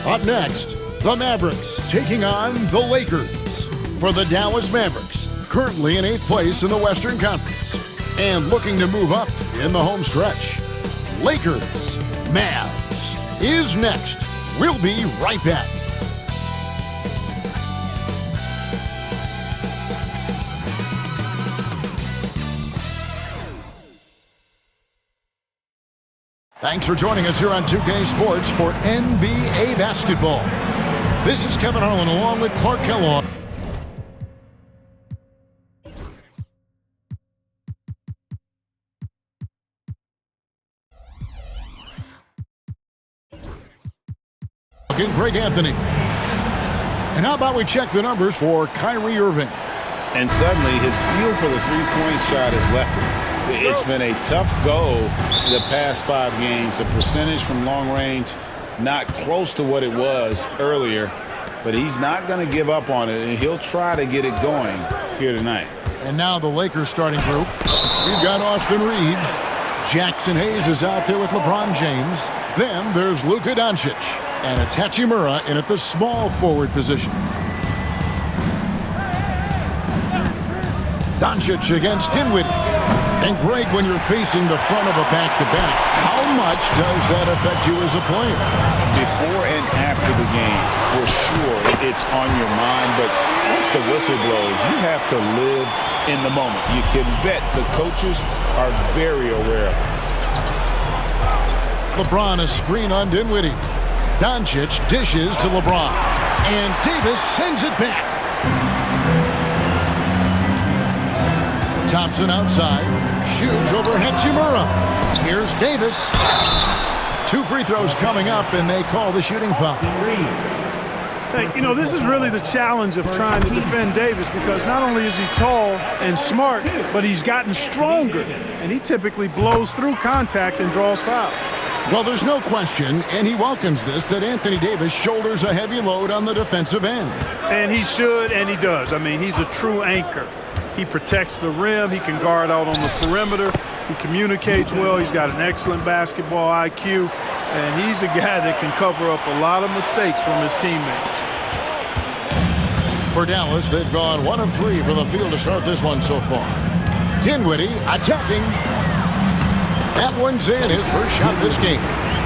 Up next, the Mavericks taking on the Lakers. For the Dallas Mavericks, currently in 8th place in the Western Conference and looking to move up in the home stretch. Lakers, Mavs is next. We'll be right back. Thanks for joining us here on 2K Sports for NBA basketball. This is Kevin Harlan along with Clark Kellogg. Greg Anthony. And how about we check the numbers for Kyrie Irving? And suddenly his feel for the three-point shot has left him. It's been a tough go the past 5 games. The percentage from long range not close to what it was earlier, but he's not going to give up on it, and he'll try to get it going here tonight. And now the Lakers starting group. We've got Austin Reeves. Jackson Hayes is out there with LeBron James. Then there's Luka Doncic. And it's Hachimura in at the small forward position. Doncic against Dinwiddie. And Greg, when you're facing the front of a back-to-back, how much does that affect you as a player? Before and after the game, for sure, it's on your mind. But once the whistle blows, you have to live in the moment. You can bet the coaches are very aware of it. LeBron a screen on Dinwiddie. Doncic dishes to LeBron. And Davis sends it back. Thompson outside. Shoots over Hachimura. Here's Davis. 2 free throws coming up, and they call the shooting foul. Hey, you know, this is really the challenge of trying to defend Davis, because not only is he tall and smart, but he's gotten stronger. And he typically blows through contact and draws fouls. Well, there's no question, and he welcomes this, that Anthony Davis shoulders a heavy load on the defensive end. And he should, and he does. I mean, he's a true anchor. He protects the rim. He can guard out on the perimeter. He communicates well. He's got an excellent basketball IQ. And he's a guy that can cover up a lot of mistakes from his teammates. For Dallas, they've gone 1 of 3 from the field to start this one so far. Dinwiddie attacking. That one's in, his first shot this game.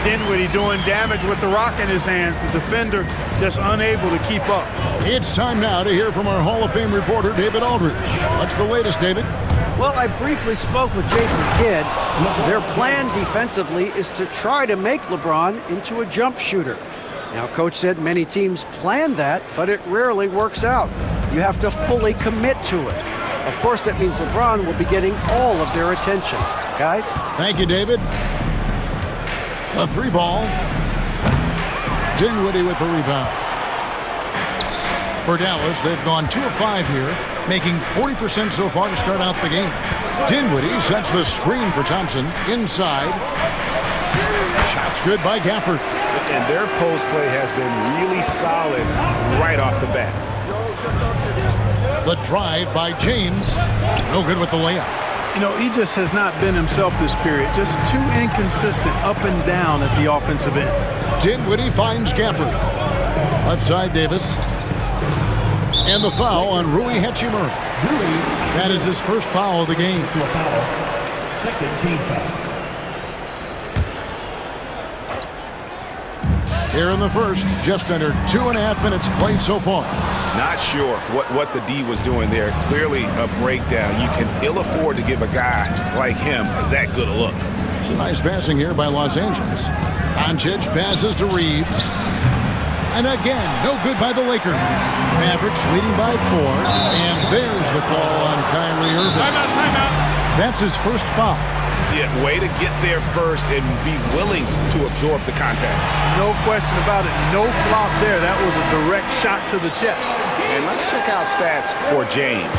Dinwiddie doing damage with the rock in his hands. The defender just unable to keep up. It's time now to hear from our Hall of Fame reporter, David Aldridge. What's the latest, David? Well, I briefly spoke with Jason Kidd. Their plan defensively is to try to make LeBron into a jump shooter. Now, Coach said many teams plan that, but it rarely works out. You have to fully commit to it. Of course, that means LeBron will be getting all of their attention. Guys? Thank you, David. A 3-ball. Dinwiddie with the rebound. For Dallas, they've gone 2 of 5 here, making 40% so far to start out the game. Dinwiddie sets the screen for Thompson. Inside. Shot's good by Gafford. And their post play has been really solid right off the bat. The drive by James. No good with the layup. You know, he just has not been himself this period. Just too inconsistent up and down at the offensive end. Dinwiddie finds Gafford. Left side, Davis. And the foul on Rui Hachimura. That is his first foul of the game. Second team foul. Here in the first, just under 2.5 minutes played so far. Not sure what the D was doing there. Clearly a breakdown. You can ill afford to give a guy like him that good a look. It's a nice passing here by Los Angeles. Doncic passes to Reeves. And again, no good by the Lakers. Mavericks leading by 4. And there's the call on Kyrie Irving. Timeout. That's his first foul. Yeah, way to get there first and be willing to absorb the contact. No question about it. No flop there. That was a direct shot to the chest. And let's check out stats for James.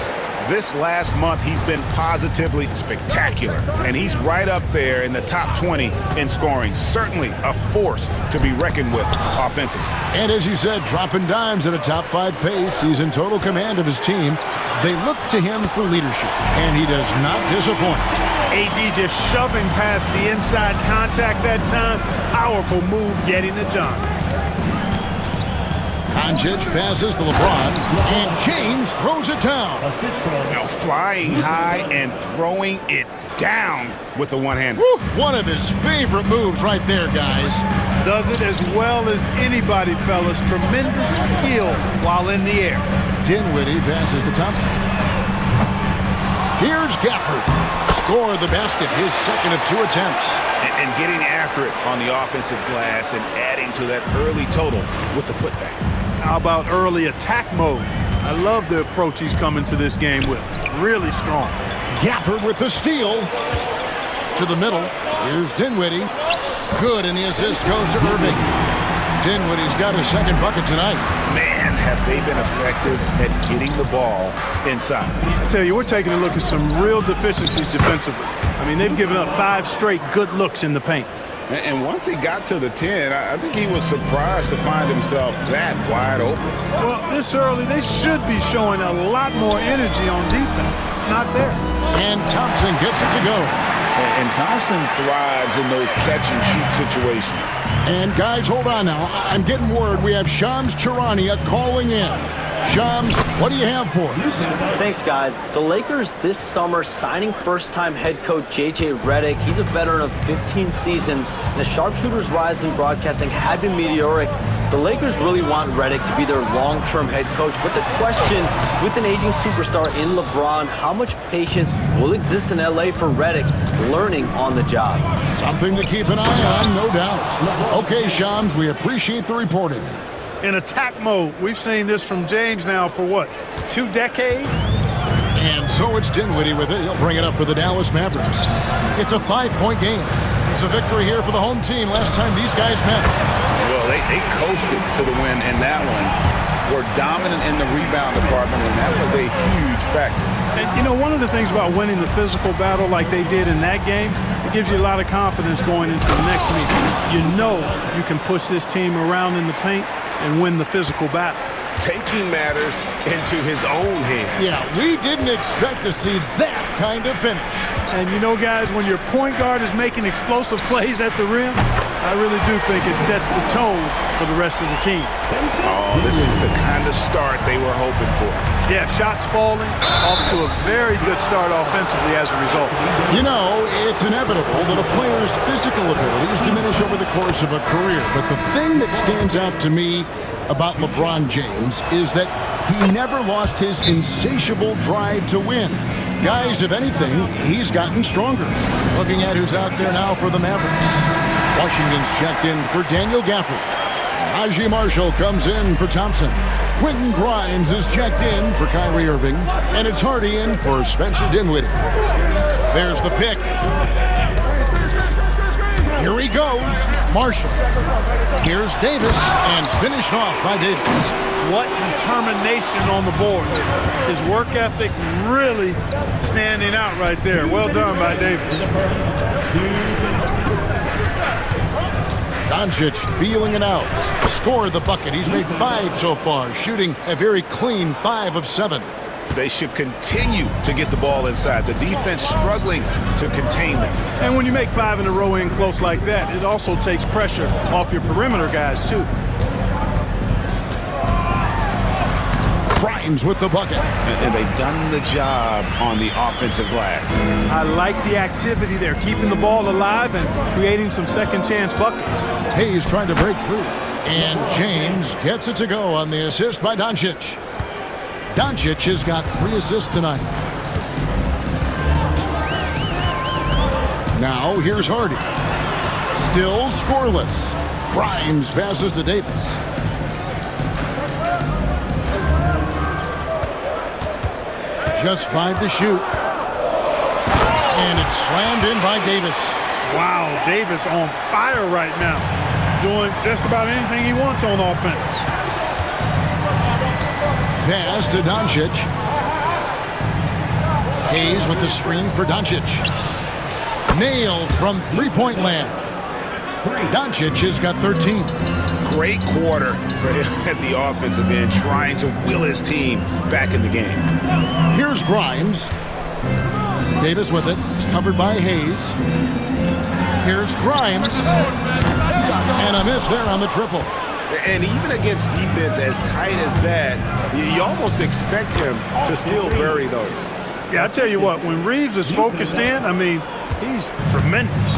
This last month, he's been positively spectacular. And he's right up there in the top 20 in scoring. Certainly a force to be reckoned with offensively. And as you said, dropping dimes at a top 5 pace. He's in total command of his team. They look to him for leadership, and he does not disappoint. AD just shoving past the inside contact that time. Powerful move getting it done. Doncic passes to LeBron, and James throws it down. Now flying high and throwing it down with the one-hander. One of his favorite moves right there, guys. Does it as well as anybody, fellas. Tremendous skill while in the air. Dinwiddie passes to Thompson. Here's Gafford. Score the basket, his second of 2 attempts. And getting after it on the offensive glass and adding to that early total with the putback. How about early attack mode? I love the approach he's coming to this game with. Really strong. Gafford with the steal. To the middle. Here's Dinwiddie. Good, and the assist goes to Irving. Dinwiddie's got his second bucket tonight. Man, have they been effective at getting the ball inside. I tell you, we're taking a look at some real deficiencies defensively. I mean, they've given up 5 straight good looks in the paint. And once he got to the 10, I think he was surprised to find himself that wide open. Well, this early, they should be showing a lot more energy on defense. It's not there. And Thompson gets it to go. And Thompson thrives in those catch-and-shoot situations. And guys, hold on now. I'm getting word we have Shams Charania calling in. Shams, what do you have for us? Thanks, guys. The Lakers this summer signing first-time head coach J.J. Redick. He's a veteran of 15 seasons. The sharpshooter's rise in broadcasting had been meteoric. The Lakers really want Redick to be their long-term head coach. But the question, with an aging superstar in LeBron, how much patience will exist in L.A. for Redick learning on the job? Something to keep an eye on, no doubt. Okay, Shams, we appreciate the reporting. In attack mode, we've seen this from James now for what, 2 decades? And so it's Dinwiddie with it. He'll bring it up for the Dallas Mavericks. It's a 5-point game. It's a victory here for the home team last time these guys met. Well, they coasted to the win in that one. Were dominant in the rebound department, and that was a huge factor. And, you know, one of the things about winning the physical battle like they did in that game, it gives you a lot of confidence going into the next meeting. You know you can push this team around in the paint and win the physical battle. Taking matters into his own hands. Yeah, we didn't expect to see that kind of finish. And you know, guys, when your point guard is making explosive plays at the rim, I really do think it sets the tone for the rest of the team. Oh, this is the kind of start they were hoping for. Yeah, shots falling, off to a very good start offensively as a result. You know, it's inevitable that a player's physical abilities diminish over the course of a career. But the thing that stands out to me about LeBron James is that he never lost his insatiable drive to win. Guys, if anything, he's gotten stronger. Looking at who's out there now for the Mavericks. Washington's checked in for Daniel Gafford. Najee Marshall comes in for Thompson. Quentin Grimes is checked in for Kyrie Irving. And it's Hardy in for Spencer Dinwiddie. There's the pick. Here he goes. Marshall. Here's Davis, and finished off by Davis. What determination on the boards. His work ethic really standing out right there. Well done by Davis. Doncic feeling it out. Scored the bucket. He's made 5 so far, shooting a very clean 5 of 7. They should continue to get the ball inside. The defense struggling to contain them. And when you make 5 in a row in close like that, it also takes pressure off your perimeter guys, too. Grimes with the bucket. And they've done the job on the offensive glass. I like the activity there, keeping the ball alive and creating some second-chance buckets. Hayes trying to break through. And James gets it to go on the assist by Doncic. Doncic has got 3 assists tonight. Now here's Hardy. Still scoreless. Grimes passes to Davis. Just 5 to shoot. And it's slammed in by Davis. Wow, Davis on fire right now. Doing just about anything he wants on offense. Pass to Doncic. Hayes with the screen for Doncic. Nailed from 3-point land. Doncic has got 13. great quarter for him at the offensive end, trying to will his team back in the game. Here's Grimes. Davis with it, covered by Hayes. Here's Grimes. And a miss there on the triple. And even against defense as tight as that, you almost expect him to still bury those. Yeah, I tell you what, when Reeves is focused in, I mean, he's tremendous.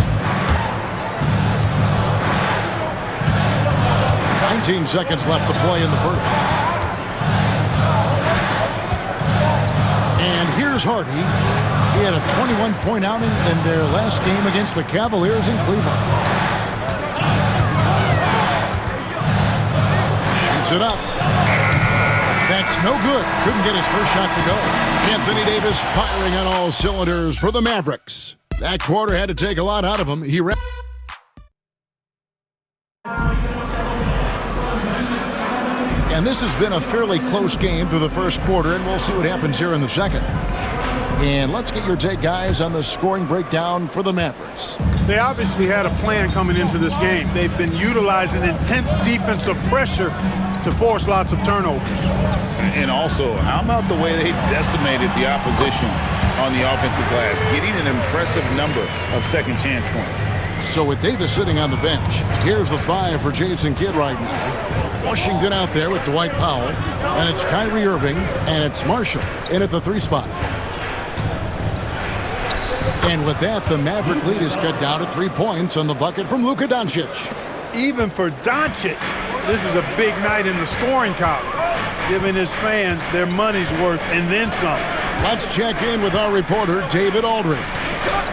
19 seconds left to play in the first. And here's Hardy. He had a 21-point outing in their last game against the Cavaliers in Cleveland. Shoots it up. That's no good. Couldn't get his first shot to go. Anthony Davis firing on all cylinders for the Mavericks. That quarter had to take a lot out of him. He ran. And this has been a fairly close game through the first quarter, and we'll see what happens here in the second. And let's get your take, guys, on the scoring breakdown for the Mavericks. They obviously had a plan coming into this game. They've been utilizing intense defensive pressure to force lots of turnovers. And also, how about the way they decimated the opposition on the offensive glass, getting an impressive number of second chance points. So with Davis sitting on the bench, here's the 5 for Jason Kidd right now. Washington out there with Dwight Powell, and it's Kyrie Irving, and it's Marshall in at the 3 spot. And with that, the Maverick lead is cut down to 3 points on the bucket from Luka Doncic. Even for Doncic, this is a big night in the scoring column, giving his fans their money's worth and then some. Let's check in with our reporter, David Aldridge.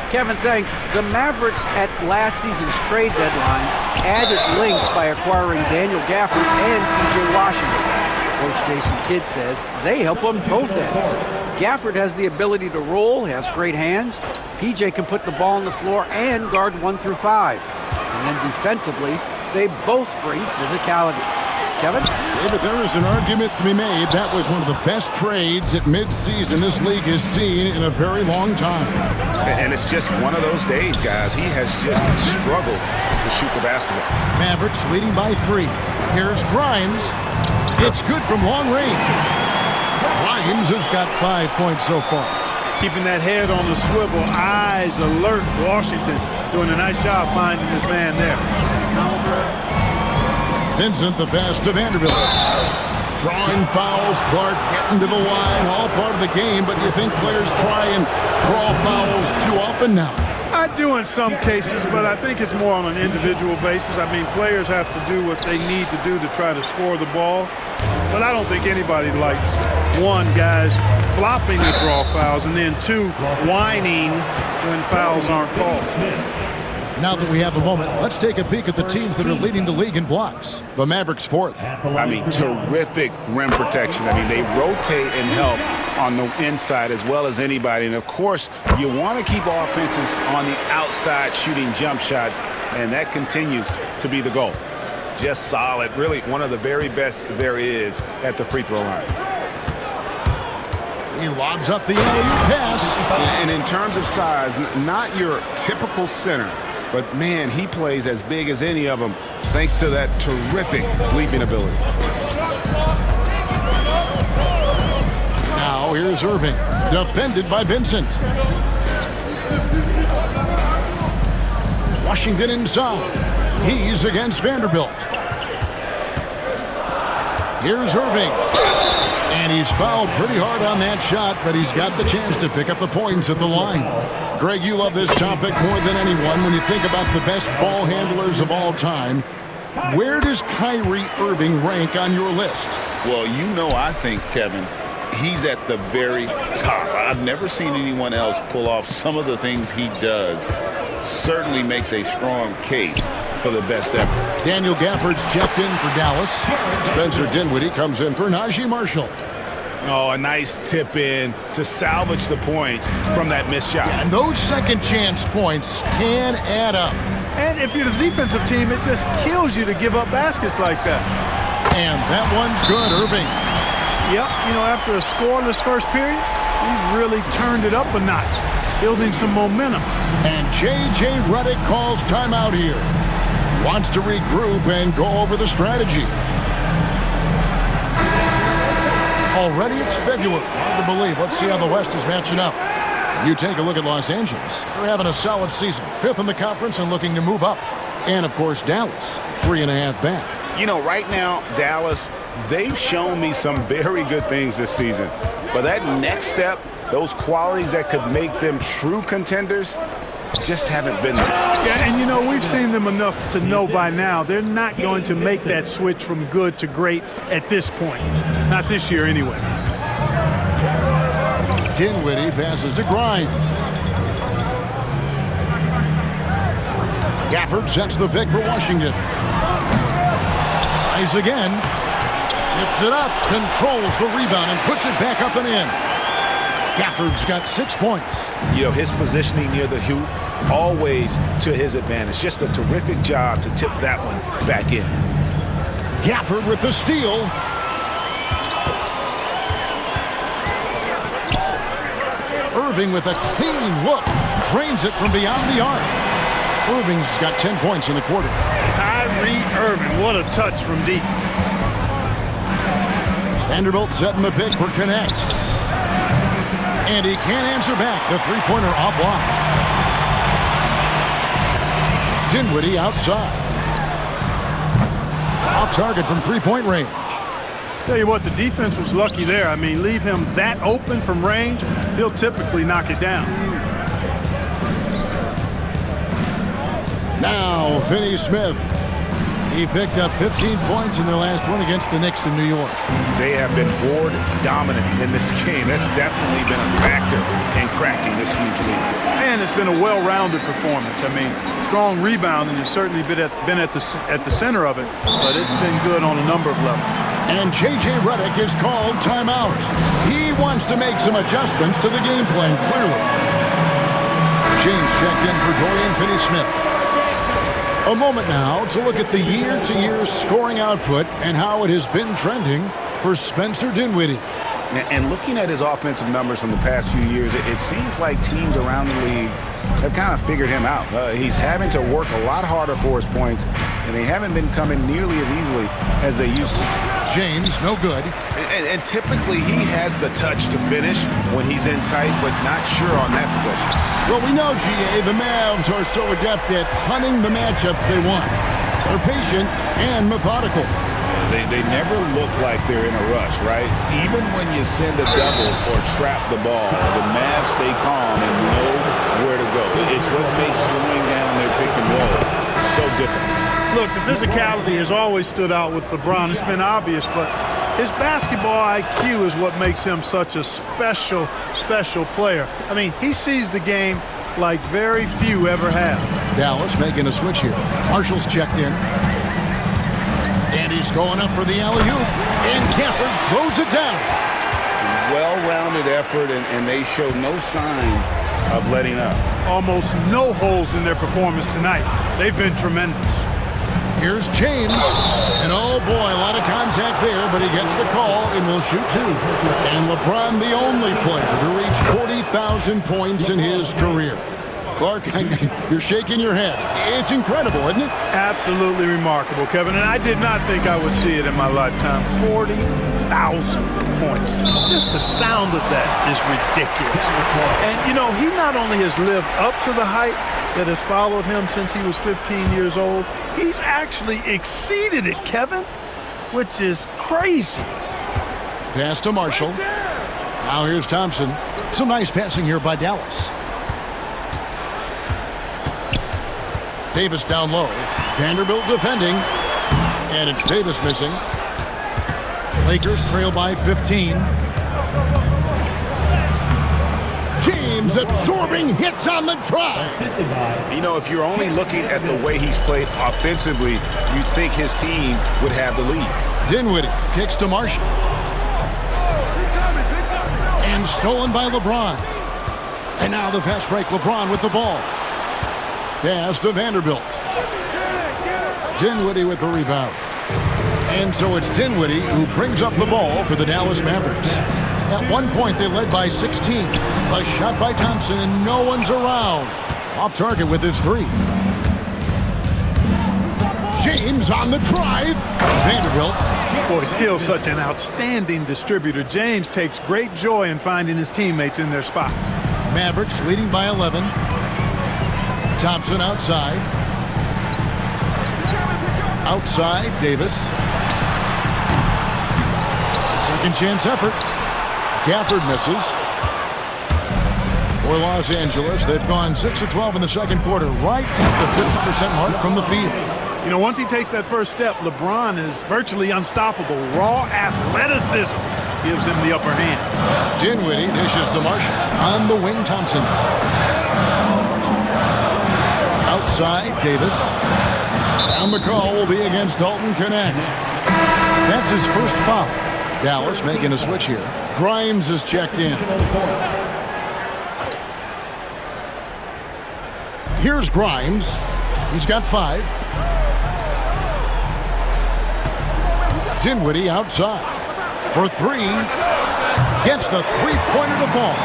Kevin, thanks. The Mavericks at last season's trade deadline added length by acquiring Daniel Gafford and P.J. Washington. Coach Jason Kidd says they help on both ends. Gafford has the ability to roll, has great hands. P.J. can put the ball on the floor and guard 1 through 5. And then defensively, they both bring physicality. Kevin? David, there is an argument to be made. That was one of the best trades at midseason this league has seen in a very long time. And it's just one of those days, guys. He has just struggled to shoot the basketball. Mavericks leading by 3. Here's Grimes. It's good from long range. Grimes has got 5 points so far. Keeping that head on the swivel, eyes alert. Washington doing a nice job finding his man there. Vincent, the pass to Vanderbilt. Drawing fouls, Clark getting to the line, all part of the game, but you think players try and draw fouls too often now? I do in some cases, but I think it's more on an individual basis. I mean, players have to do what they need to do to try to score the ball. But I don't think anybody likes, 1, guys flopping to draw fouls, and then 2, whining when fouls aren't called. Now that we have a moment, let's take a peek at the teams that are leading the league in blocks. The Mavericks 4th. I mean, terrific rim protection. I mean, they rotate and help on the inside as well as anybody. And, of course, you want to keep offenses on the outside shooting jump shots, and that continues to be the goal. Just solid, really one of the very best there is at the free throw line. He lobs up the alley-oop pass. And in terms of size, not your typical center, but, man, he plays as big as any of them thanks to that terrific leaping ability. Now here's Irving, defended by Vincent. Washington inside. He's against Vanderbilt. Here's Irving. And he's fouled pretty hard on that shot, but he's got the chance to pick up the points at the line. Greg, you love this topic more than anyone. When you think about the best ball handlers of all time, where does Kyrie Irving rank on your list? Well, you know, I think, Kevin, he's at the very top. I've never seen anyone else pull off some of the things he does. Certainly makes a strong case for the best ever. Daniel Gafford's checked in for Dallas. Spencer Dinwiddie comes in for Najee Marshall. Oh, a nice tip in to salvage the points from that missed shot. And those second chance points can add up. And if you're the defensive team, it just kills you to give up baskets like that. And that one's good, Irving. Yep, you know, after a scoreless first period, he's really turned it up a notch, building some momentum. And J.J. Redick calls timeout here. wants to regroup and go over the strategy. Already it's February. Hard to believe. Let's see how the West is matching up. You take a look at Los Angeles. They're having a solid season. 5th in the conference and looking to move up. And, of course, Dallas, 3.5 back. You know, right now, Dallas, they've shown me some very good things this season. But that next step, those qualities that could make them true contenders, just haven't been there. Yeah, and you know, we've seen them enough to know by now they're not going to make that switch from good to great at this point. Not this year anyway. Dinwiddie passes to Grimes. Gafford sets the pick for Washington. Tries again. Tips it up. Controls the rebound and puts it back up and in. Gafford's got 6 points. You know, his positioning near the hoop, always to his advantage. Just a terrific job to tip that one back in. Gafford with the steal. Irving with a clean look. Drains it from beyond the arc. Irving's got 10 points in the quarter. Kyrie Irving, what a touch from deep. Vanderbilt setting the pick for Connect. And he can't answer back. The three-pointer offline. Dinwiddie outside. Off target from three-point range. Tell you what, the defense was lucky there. I mean, leave him that open from range, he'll typically knock it down. Now, Finney-Smith. He picked up 15 points in their last one against the Knicks in New York. They have been board dominant in this game. That's definitely been a factor in cracking this huge lead. And it's been a well-rounded performance. I mean, strong rebounding has certainly been at the center of it, but it's been good on a number of levels. And J.J. Redick is called timeout. He wants to make some adjustments to the game plan, clearly. James checked in for Dorian Finney-Smith. A moment now to look at the year-to-year scoring output and how it has been trending for Spencer Dinwiddie. And looking at his offensive numbers from the past few years, it seems like teams around the league have kind of figured him out. He's having to work a lot harder for his points, and they haven't been coming nearly as easily as they used to. James, no good. And typically he has the touch to finish when he's in tight, but not sure on that possession. Well, we know, G.A., the Mavs are so adept at hunting the matchups they want. They're patient and methodical. They never look like they're in a rush, right? Even when you send a double or trap the ball, the Mavs stay calm and know where to go. It's what makes slowing down their pick and roll so difficult. Look, the physicality has always stood out with LeBron. It's been obvious, but his basketball IQ is what makes him such a special player. I mean, he sees the game like very few ever have. Dallas making a switch here. Marshall's checked in. And he's going up for the alley-oop. And Gafford throws it down. Well-rounded effort, and they show no signs of letting up. Almost no holes in their performance tonight. They've been tremendous. Here's James. And oh boy, a lot of contact there, but he gets the call and will shoot two. And LeBron, the only player to reach 40,000 points in his career. Clark, you're shaking your head. It's incredible, isn't it? Absolutely remarkable, Kevin. And I did not think I would see it in my lifetime. 40,000 points. Just the sound of that is ridiculous. And, you know, he not only has lived up to the hype that has followed him since he was 15 years old, he's actually exceeded it, Kevin, which is crazy. Pass to Marshall. Now here's Thompson. Some nice passing here by Dallas. Davis down low. Vanderbilt defending. And it's Davis missing. Lakers trail by 15. James absorbing hits on the drive. You know, if you're only looking at the way he's played offensively, you'd think his team would have the lead. Dinwiddie kicks to Marshall. And stolen by LeBron. And now the fast break. LeBron with the ball. Pass to Vanderbilt. Dinwiddie with the rebound. And so it's Dinwiddie who brings up the ball for the Dallas Mavericks. At one point, they led by 16. A shot by Thompson, and no one's around. Off target with his three. James on the drive. Vanderbilt. Boy, still such an outstanding distributor. James takes great joy in finding his teammates in their spots. Mavericks leading by 11. Thompson outside. Outside, Davis. Second chance effort. Gafford misses. For Los Angeles, they've gone 6 of 12 in the second quarter, right at the 50% mark from the field. You know, once he takes that first step, LeBron is virtually unstoppable. Raw athleticism gives him the upper hand. Dinwiddie dishes to Marshall. On the wing, Thompson. Outside, Davis. And the call will be against Dalton Knecht. That's his first foul. Dallas making a switch here. Grimes is checked in. Here's Grimes. He's got 5. Dinwiddie outside for 3. Gets the three-pointer to fall.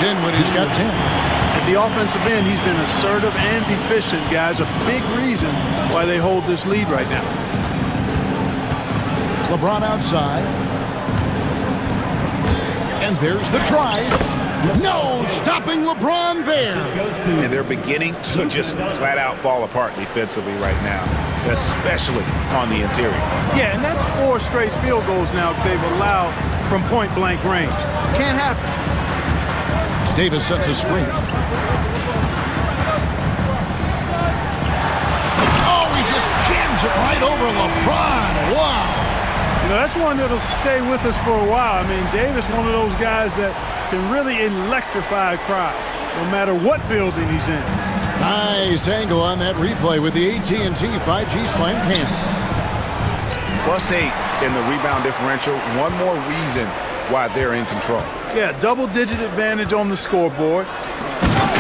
Dinwiddie's got 10. At the offensive end, he's been assertive and efficient, guys. A big reason why they hold this lead right now. LeBron outside. And there's the drive. No stopping LeBron there. And they're beginning to just flat out fall apart defensively right now, especially on the interior. Yeah, and that's 4 straight field goals now they've allowed from point-blank range. Can't happen. Davis sets a screen. Oh, he just jams it right over LeBron. Wow. You know, that's one that'll stay with us for a while. I mean, Davis, one of those guys that can really electrify a crowd, no matter what building he's in. Nice angle on that replay with the AT&T 5G Slam Cam. +8 in the rebound differential. One more reason why they're in control. Yeah, double-digit advantage on the scoreboard.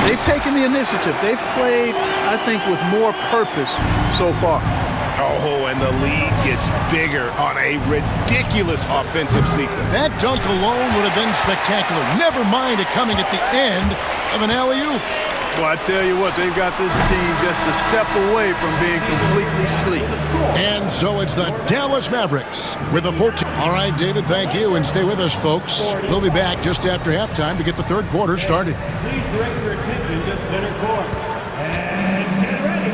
They've taken the initiative. They've played, I think, with more purpose so far. Oh, and the lead gets bigger on a ridiculous offensive sequence. That dunk alone would have been spectacular. Never mind it coming at the end of an alley-oop. Well, I tell you what, they've got this team just a step away from being completely asleep. And so it's the Dallas Mavericks with a 14. All right, David, thank you, and stay with us, folks. We'll be back just after halftime to get the third quarter started. Please direct your attention to center court. And get ready.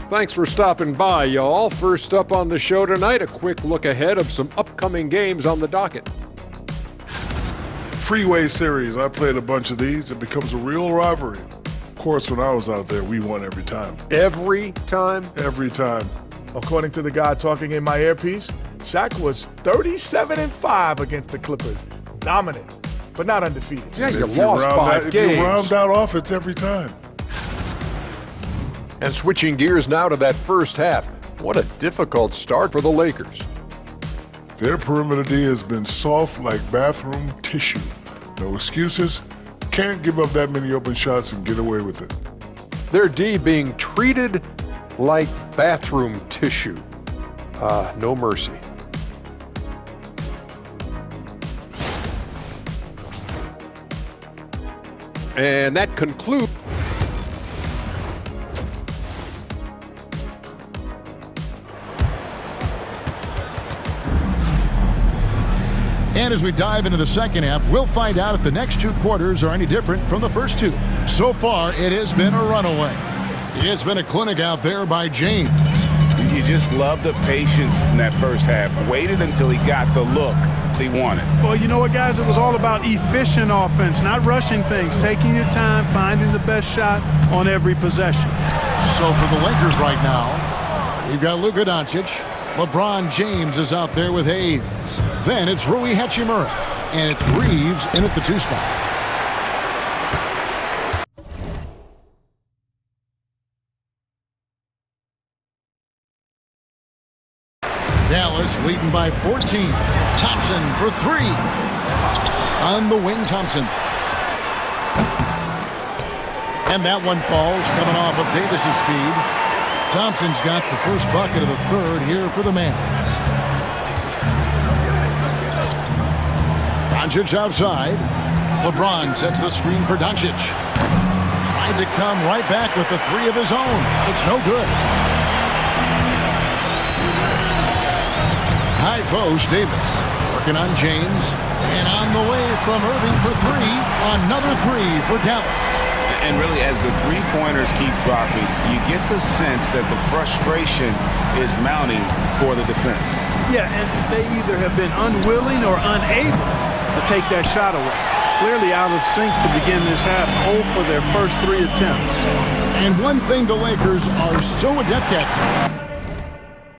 Thanks for stopping by, y'all. First up on the show tonight, a quick look ahead of some upcoming games on the docket. Freeway Series. I played a bunch of these. It becomes a real rivalry. Of course, when I was out there, we won every time. Every time? Every time. According to the guy talking in my earpiece, Shaq was 37-5 against the Clippers. Dominant, but not undefeated. Yeah, you lost 5 games. If you round that off, it's every time. And switching gears now to that first half. What a difficult start for the Lakers. Their perimeter D has been soft like bathroom tissue. No excuses. Can't give up that many open shots and get away with it. Their D being treated like bathroom tissue. No mercy. And that concludes. And as we dive into the second half, we'll find out if the next 2 quarters are any different from the first 2. So far, it has been a runaway. It's been a clinic out there by James. You just love the patience in that first half. Waited until he got the look he wanted. Well, you know what, guys? It was all about efficient offense, not rushing things, taking your time, finding the best shot on every possession. So for the Lakers right now, we've got Luka Doncic. LeBron James is out there with Hayes. Then it's Rui Hachimura. And it's Reeves in at the 2 spot. Dallas leading by 14. Thompson for 3. On the wing, Thompson. And that one falls, coming off of Davis's feed. Thompson's got the first bucket of the third here for the Mavs. Doncic outside. LeBron sets the screen for Doncic. Tried to come right back with the three of his own. It's no good. High post, Davis working on James. And on the way from Irving for three. Another three for Dallas. And really, as the three-pointers keep dropping, you get the sense that the frustration is mounting for the defense. Yeah, and they either have been unwilling or unable to take that shot away. Clearly out of sync to begin this half, 0 for their first 3 attempts. And one thing the Lakers are so adept at